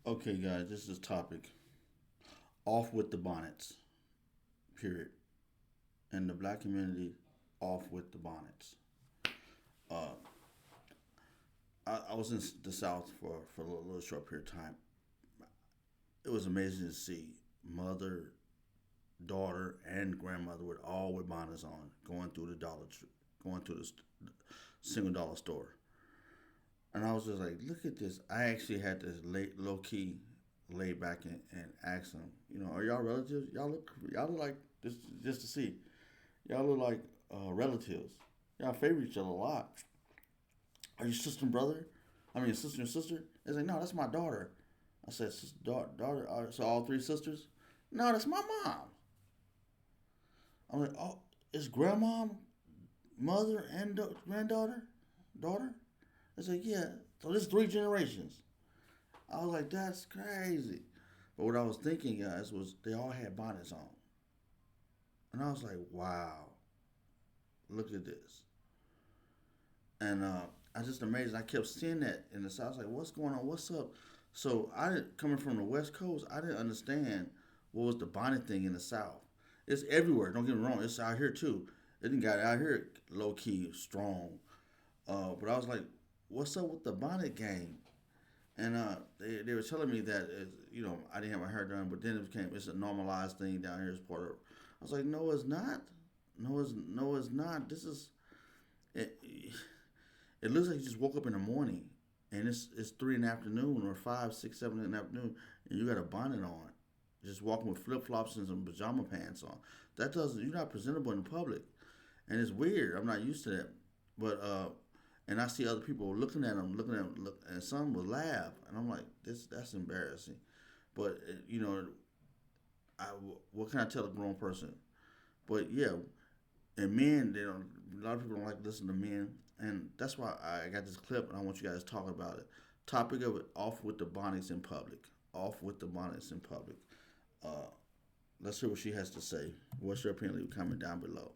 Okay, guys, this is topic. Off with the bonnets. Period. And the black community, off with the bonnets. Uh, I was in the South for a little short period of time. It was amazing to see mother, daughter, and grandmother with all with bonnets on, going through the going through the single dollar store. And I was just like, look at this. I actually had to low key lay back and ask them, are y'all relatives? Y'all look like just to see. Y'all look like relatives. Y'all favor each other a lot. Are you sister and brother? I mean, sister and sister? They like, no, that's my daughter. I said, sister, daughter. So all three sisters? No, that's my mom. I'm like, oh, it's grandma, mother, and granddaughter, daughter. I said, yeah. So this is three generations. I was like, that's crazy. But what I was thinking, guys, was they all had bonnets on. And I was like, wow, look at this. And I was just amazed. I kept seeing that in the South. I was like, what's going on? What's up? So coming from the West Coast, I didn't understand what was the bonnet thing in the South. It's everywhere. Don't get me wrong. It's out here too. It didn't got out here low key strong. But I was like, what's up with the bonnet game? And they were telling me that I didn't have my hair done, but then it's a normalized thing down here as part of. I was like, no, it's not. No, it's not. This is it. It looks like you just woke up in the morning, and it's 3 in the afternoon or 5, 6, 7 in the afternoon, and you got a bonnet on, just walking with flip flops and some pajama pants on. That doesn't. You're not presentable in public, and it's weird. I'm not used to that, but and I see other people looking at them, and some will laugh, and I'm like, that's embarrassing. But I what can I tell a grown person? But yeah, and men, they don't. A lot of people don't like to listen to men, and that's why I got this clip, and I want you guys to talk about it. Topic of it: off with the bonnets in public. Off with the bonnets in public. Uh, let's hear what she has to say. What's your opinion? Comment down below.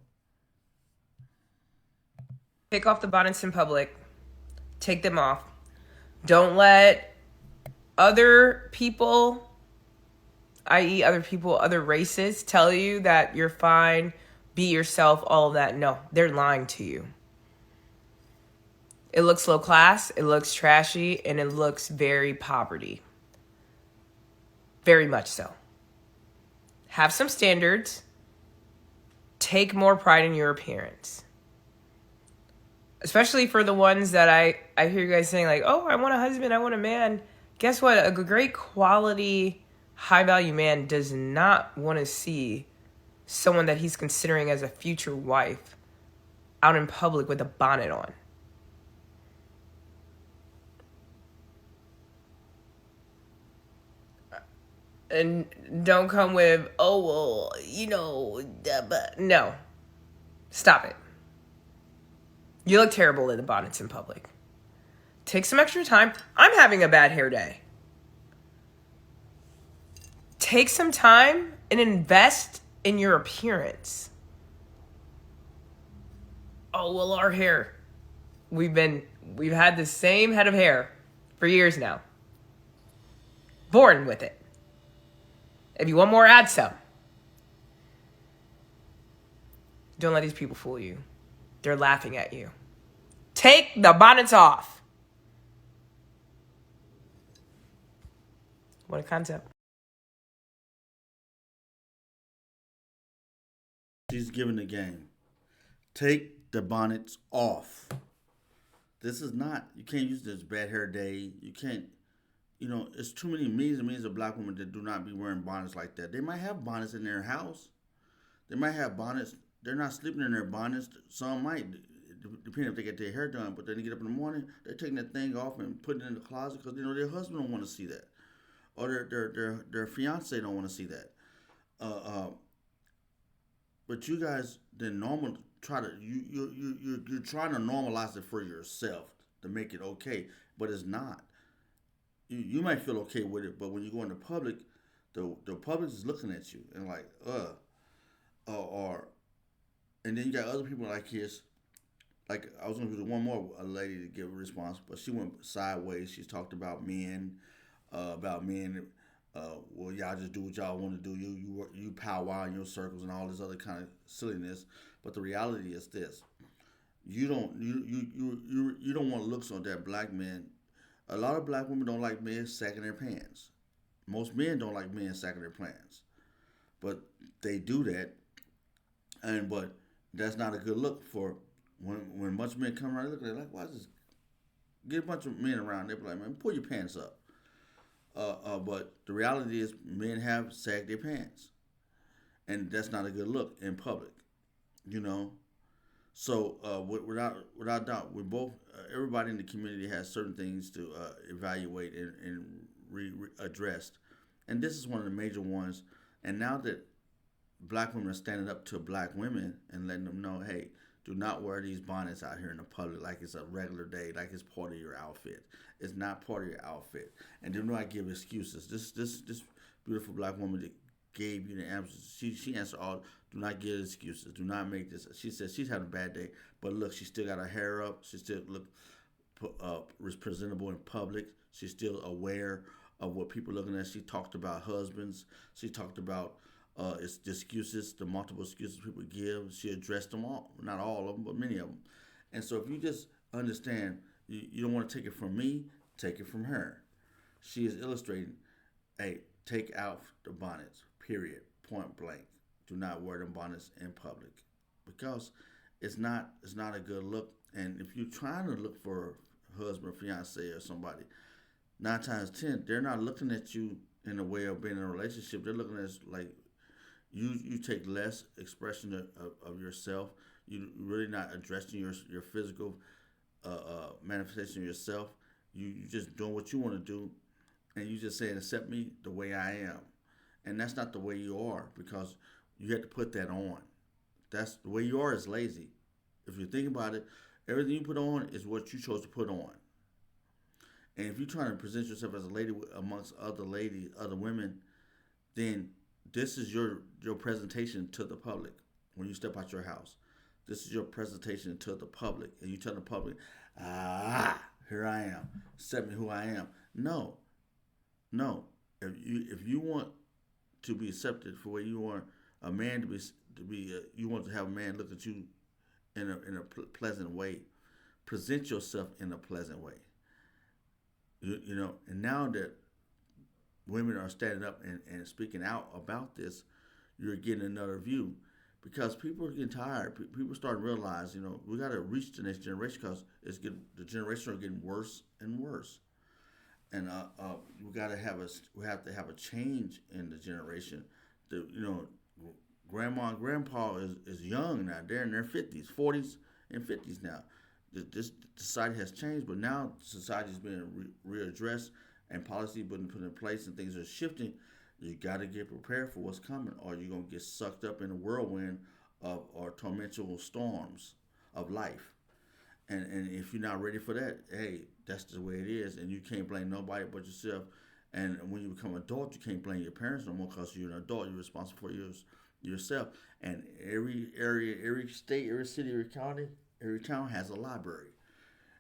Take off the bonnets in public. Take them off. Don't let other people, i.e., other people, other races, tell you that you're fine, be yourself, all of that. No, they're lying to you. It looks low class, it looks trashy, and it looks very poverty. Very much so. Have some standards. Take more pride in your appearance. Especially for the ones that I hear you guys saying, like, oh, I want a husband, I want a man. Guess what? A great quality, high value man does not want to see someone that he's considering as a future wife out in public with a bonnet on. And don't come with, oh, well, no. Stop it. You look terrible in the bonnets in public. Take some extra time. I'm having a bad hair day. Take some time and invest in your appearance. Oh, well, our hair. We've had the same head of hair for years now. Born with it. If you want more, add some. Don't let these people fool you. They're laughing at you. Take the bonnets off. What a concept. She's giving the game. Take the bonnets off. This is not. You can't use this bad hair day. You can't. It's too many millions and millions of black women that do not be wearing bonnets like that. They might have bonnets in their house. They might have bonnets. They're not sleeping in their bonnets. Some might, depending if they get their hair done. But then they get up in the morning, they're taking that thing off and putting it in the closet because their husband don't want to see that, or their fiance don't want to see that. Uh, uh, but you guys, then normal try to you're trying to normalize it for yourself to make it okay, but it's not. You might feel okay with it, but when you go into public, the public is looking at you and like, or and then you got other people like his. Like I was going to do one more a lady to give a response, but she went sideways. She talked about men. about men. Well, y'all just do what y'all want to do. You powwow in your circles and all this other kind of silliness. But the reality is this: you don't want looks on that black men. A lot of black women don't like men sacking their pants. Most men don't like men sacking their pants, but they do that, but that's not a good look for when a bunch of men come around. Look at it like, why is this? Get a bunch of men around. They be like, man, pull your pants up. But the reality is, men have sagged their pants, and that's not a good look in public. You know, so without doubt, we both everybody in the community has certain things to evaluate and addressed, and this is one of the major ones. And now that black women are standing up to black women and letting them know, hey, do not wear these bonnets out here in the public like it's a regular day, like it's part of your outfit. It's not part of your outfit. And do not give excuses. This beautiful black woman that gave you the answers. She answered all. Do not give excuses. Do not make this. She said she's having a bad day, but look, she still got her hair up. She still look presentable in public. She's still aware of what people are looking at. She talked about husbands. She talked about it's the excuses, the multiple excuses people give. She addressed them all, not all of them, but many of them. And so if you just understand, you don't want to take it from me, take it from her. She is illustrating, hey, take out the bonnets, period, point blank. Do not wear them bonnets in public because it's not a good look. And if you're trying to look for a husband, fiance, or somebody, 9 times 10, they're not looking at you in a way of being in a relationship. They're looking at like you take less expression of yourself. You really not addressing your physical manifestation of yourself. You just doing what you want to do, and you just saying accept me the way I am, and that's not the way you are because you have to put that on. That's the way you are is lazy. If you think about it, everything you put on is what you chose to put on. And if you're trying to present yourself as a lady amongst other ladies, other women, then this is your presentation to the public when you step out your house. This is your presentation to the public, and you tell the public, here I am, accept me who I am. No, no. If you want to be accepted for where you want a man to be, you want to have a man look at you in a pleasant way. Present yourself in a pleasant way. And now that women are standing up and speaking out about this, you're getting another view because people are getting tired. People start to realize, we got to reach the next generation because the generations are getting worse and worse, and we have to have a change in the generation. Grandma and grandpa is young now. They're in their 50s, 40s, and 50s now. This society has changed, but now society is being readdressed and policy being put in place and things are shifting. You got to get prepared for what's coming, or you're gonna get sucked up in a whirlwind of or torrential storms of life. And if you're not ready for that, hey, that's the way it is, and you can't blame nobody but yourself. And when you become an adult, you can't blame your parents no more because you're an adult. You're responsible for yourself. And every area, every state, every city, every county, every town has a library.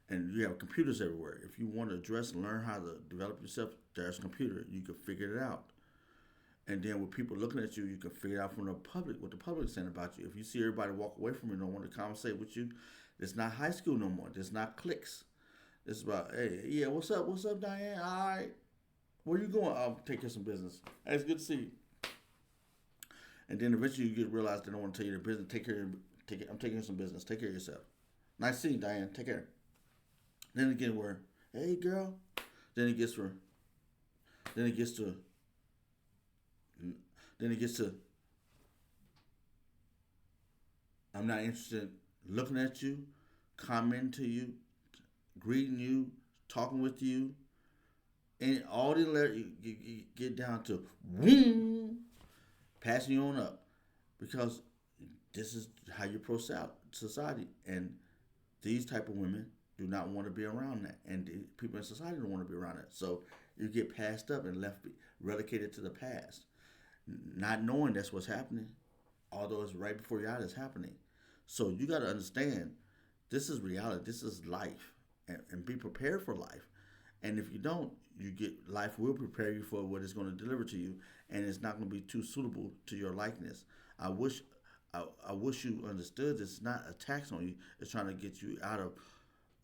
And you have computers everywhere. If you want to address and learn how to develop yourself, there's a computer. You can figure it out. And then with people looking at you, you can figure it out from the public, what the public is saying about you. If you see everybody walk away from you and don't want to conversate with you, it's not high school no more. It's not cliques. It's about, hey, yeah, what's up? What's up, Diane? All right. Where you going? I'll take care of some business. Hey, it's good to see you. And then eventually you get realize they don't want to tell you their business. I'm taking some business. Take care of yourself. Nice seeing you, Diane. Take care. Then again, where, hey girl. Then it gets to. Then it gets to. I'm not interested in looking at you, commenting to you, greeting you, talking with you, and all the letters you get down to whoom, passing you on up, because this is how you approach society, and these type of women do not want to be around that, and the people in society don't want to be around that. So you get passed up and left relegated to the past, not knowing that's what's happening, although it's right before your eyes it's happening. So you got to understand, this is reality. This is life, and be prepared for life. And if you don't, you get life will prepare you for what it's going to deliver to you, and it's not going to be too suitable to your likeness. I wish, I wish you understood this. It's not a tax on you. It's trying to get you out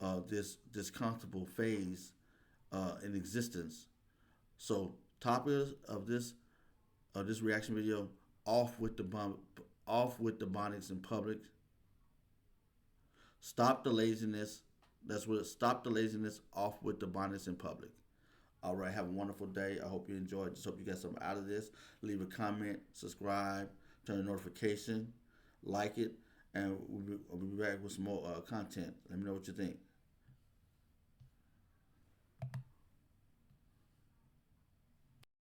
of this comfortable phase in existence. So, topic of this reaction video: off with the off with the bonnets in public. Stop the laziness. That's what. Stop the laziness. Off with the bonnets in public. All right. Have a wonderful day. I hope you enjoyed. Just hope you got something out of this. Leave a comment. Subscribe. Turn the notification. Like it. And we'll be back with some more content. Let me know what you think.